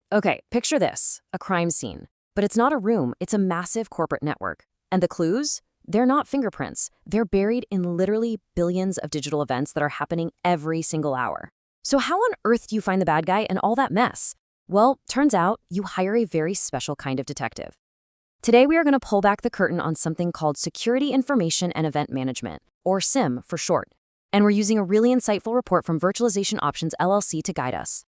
Okay, picture this, a crime scene. But it's not a room, it's a massive corporate network. And the clues? They're not fingerprints. They're buried in literally billions of digital events that are happening every single hour. So how on earth do you find the bad guy in all that mess? Well, turns out you hire a very special kind of detective. Today we are going to pull back the curtain on something called Security Information and Event Management, or SIEM for short. And we're using a really insightful report from Virtualization Options LLC to guide us.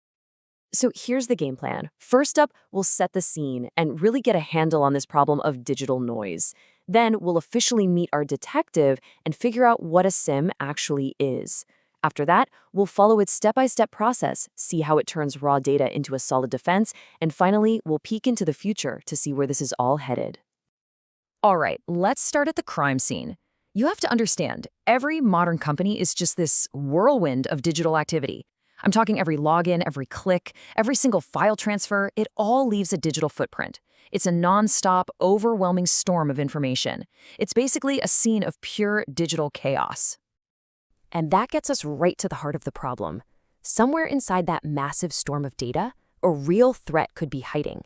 So here's the game plan. First up, we'll set the scene and really get a handle on this problem of digital noise. Then we'll officially meet our detective and figure out what a SIEM actually is. After that, we'll follow its step-by-step process, see how it turns raw data into a solid defense, and finally, we'll peek into the future to see where this is all headed. All right, let's start at the crime scene. You have to understand, every modern company is just this whirlwind of digital activity. I'm talking every login, every click, every single file transfer, it all leaves a digital footprint. It's a non-stop, overwhelming storm of information. It's basically a scene of pure digital chaos. And that gets us right to the heart of the problem. Somewhere inside that massive storm of data, a real threat could be hiding.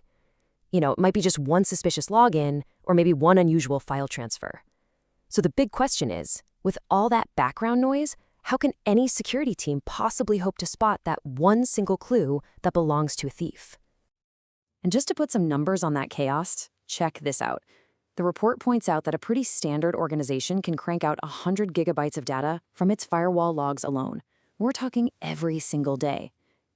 It might be just one suspicious login, or maybe one unusual file transfer. So the big question is, with all that background noise, how can any security team possibly hope to spot that one single clue that belongs to a thief? And just to put some numbers on that chaos, check this out. The report points out that a pretty standard organization can crank out 100 gigabytes of data from its firewall logs alone. We're talking every single day.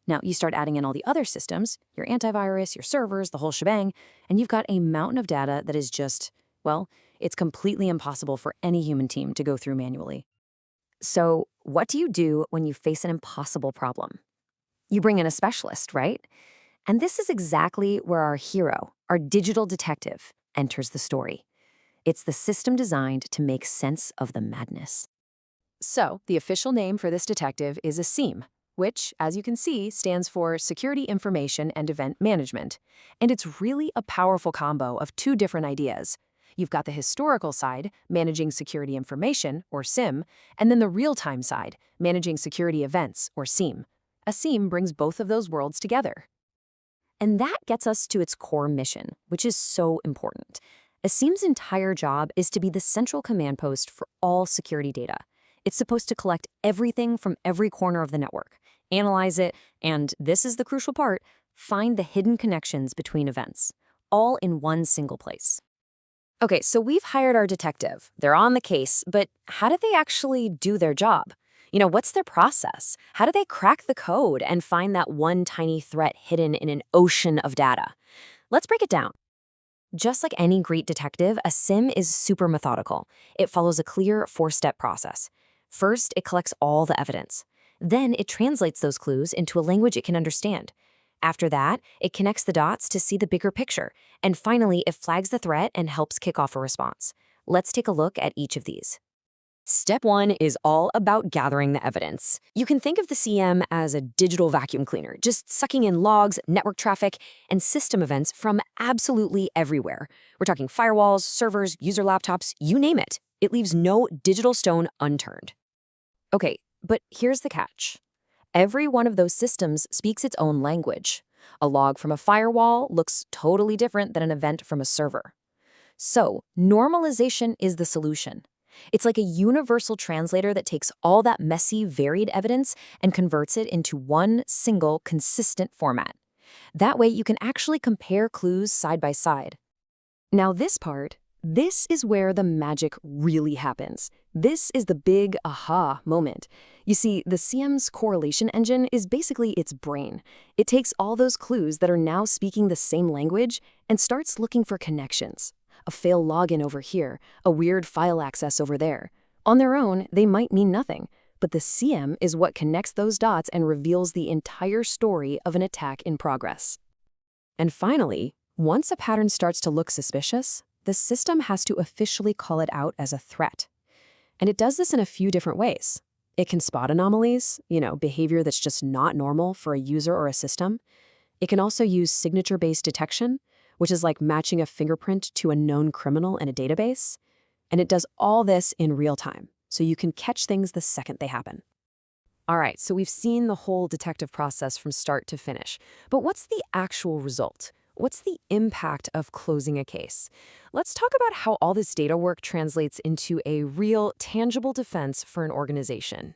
Now, you start adding in all the other systems, your antivirus, your servers, the whole shebang, and you've got a mountain of data that is just, well, it's completely impossible for any human team to go through manually. So, what do you do when you face an impossible problem? You bring in a specialist, right? And this is exactly where our hero, our digital detective, enters the story. It's the system designed to make sense of the madness. So, the official name for this detective is a SIEM, which, as you can see, stands for Security Information and Event Management. And it's really a powerful combo of two different ideas. You've got the historical side, managing security information, or SIM, and then the real-time side, managing security events, or SIEM. A SIEM brings both of those worlds together. And that gets us to its core mission, which is so important. A SIEM's entire job is to be the central command post for all security data. It's supposed to collect everything from every corner of the network, analyze it, and this is the crucial part, find the hidden connections between events, all in one single place. Okay, so we've hired our detective. They're on the case, but how do they actually do their job? What's their process? How do they crack the code and find that one tiny threat hidden in an ocean of data? Let's break it down. Just like any great detective, a SIEM is super methodical. It follows a clear four-step process. First, it collects all the evidence. Then it translates those clues into a language it can understand. After that, it connects the dots to see the bigger picture. And finally, it flags the threat and helps kick off a response. Let's take a look at each of these. Step 1 is all about gathering the evidence. You can think of the SIEM as a digital vacuum cleaner, just sucking in logs, network traffic, and system events from absolutely everywhere. We're talking firewalls, servers, user laptops, you name it. It leaves no digital stone unturned. Okay, but here's the catch. Every one of those systems speaks its own language. A log from a firewall looks totally different than an event from a server. So, normalization is the solution. It's like a universal translator that takes all that messy, varied evidence and converts it into one single, consistent format. That way, you can actually compare clues side by side. Now this is where the magic really happens. This is the big aha moment. You see, the SIEM's correlation engine is basically its brain. It takes all those clues that are now speaking the same language and starts looking for connections. A failed login over here, a weird file access over there. On their own, they might mean nothing, but the SIEM is what connects those dots and reveals the entire story of an attack in progress. And finally, once a pattern starts to look suspicious, the system has to officially call it out as a threat. And it does this in a few different ways. It can spot anomalies, behavior that's just not normal for a user or a system. It can also use signature-based detection, which is like matching a fingerprint to a known criminal in a database. And it does all this in real time, so you can catch things the second they happen. All right, so we've seen the whole detective process from start to finish. But what's the actual result? What's the impact of closing a case? Let's talk about how all this data work translates into a real, tangible defense for an organization.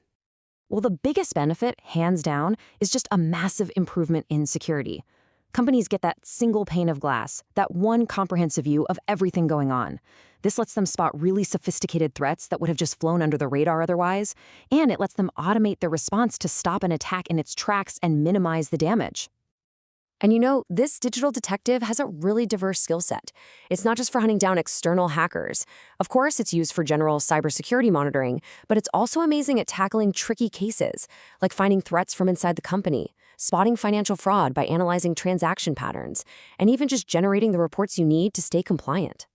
Well, the biggest benefit, hands down, is just a massive improvement in security. Companies get that single pane of glass, that one comprehensive view of everything going on. This lets them spot really sophisticated threats that would have just flown under the radar otherwise, and it lets them automate their response to stop an attack in its tracks and minimize the damage. And you know, this digital detective has a really diverse skill set. It's not just for hunting down external hackers. Of course, it's used for general cybersecurity monitoring, but it's also amazing at tackling tricky cases, like finding threats from inside the company, spotting financial fraud by analyzing transaction patterns, and even just generating the reports you need to stay compliant.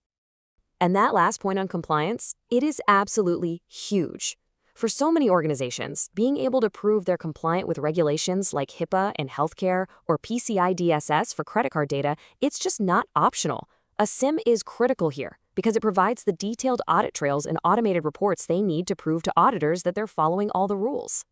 And that last point on compliance, it is absolutely huge. For so many organizations, being able to prove they're compliant with regulations like HIPAA in healthcare or PCI DSS for credit card data, it's just not optional. A SIEM is critical here because it provides the detailed audit trails and automated reports they need to prove to auditors that they're following all the rules.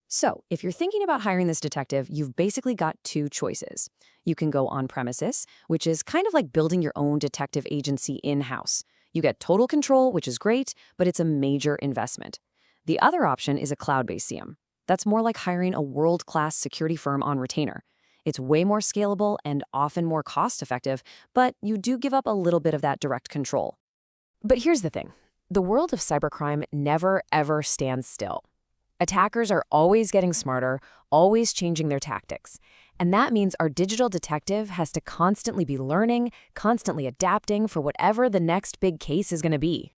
So, if you're thinking about hiring this detective, you've basically got two choices. You can go on premises, which is kind of like building your own detective agency in-house. You get total control, which is great, but it's a major investment. The other option is a cloud-based SIEM. That's more like hiring a world-class security firm on retainer. It's way more scalable and often more cost-effective, but you do give up a little bit of that direct control. But here's the thing. The world of cybercrime never, ever stands still. Attackers are always getting smarter, always changing their tactics. And that means our digital detective has to constantly be learning, constantly adapting for whatever the next big case is going to be.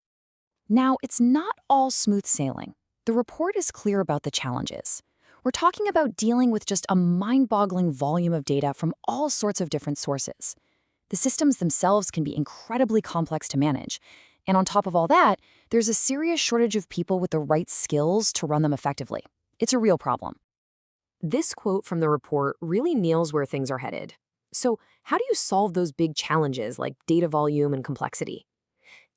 Now, it's not all smooth sailing. The report is clear about the challenges. We're talking about dealing with just a mind-boggling volume of data from all sorts of different sources. The systems themselves can be incredibly complex to manage. And on top of all that, there's a serious shortage of people with the right skills to run them effectively. It's a real problem. This quote from the report really nails where things are headed. So, how do you solve those big challenges like data volume and complexity?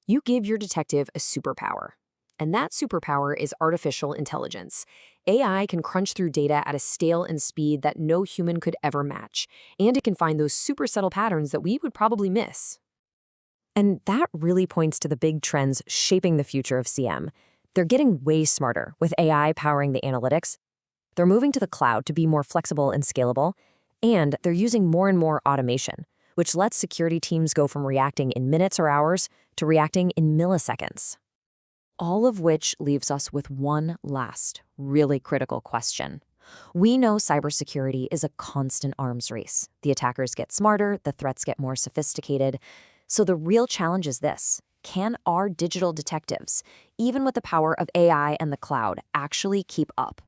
You give your detective a superpower. And that superpower is artificial intelligence. AI can crunch through data at a scale and speed that no human could ever match. And it can find those super subtle patterns that we would probably miss. And that really points to the big trends shaping the future of SIEM. They're getting way smarter with AI powering the analytics. They're moving to the cloud to be more flexible and scalable. And they're using more and more automation, which lets security teams go from reacting in minutes or hours to reacting in milliseconds. All of which leaves us with one last, really critical question. We know cybersecurity is a constant arms race. The attackers get smarter, the threats get more sophisticated. So the real challenge is this: can our digital detectives, even with the power of AI and the cloud, actually keep up?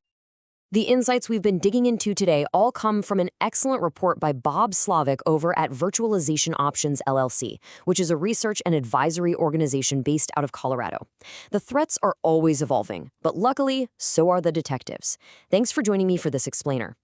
The insights we've been digging into today all come from an excellent report by Bob Slavic over at Virtualization Options LLC, which is a research and advisory organization based out of Colorado. The threats are always evolving, but luckily, so are the detectives. Thanks for joining me for this explainer.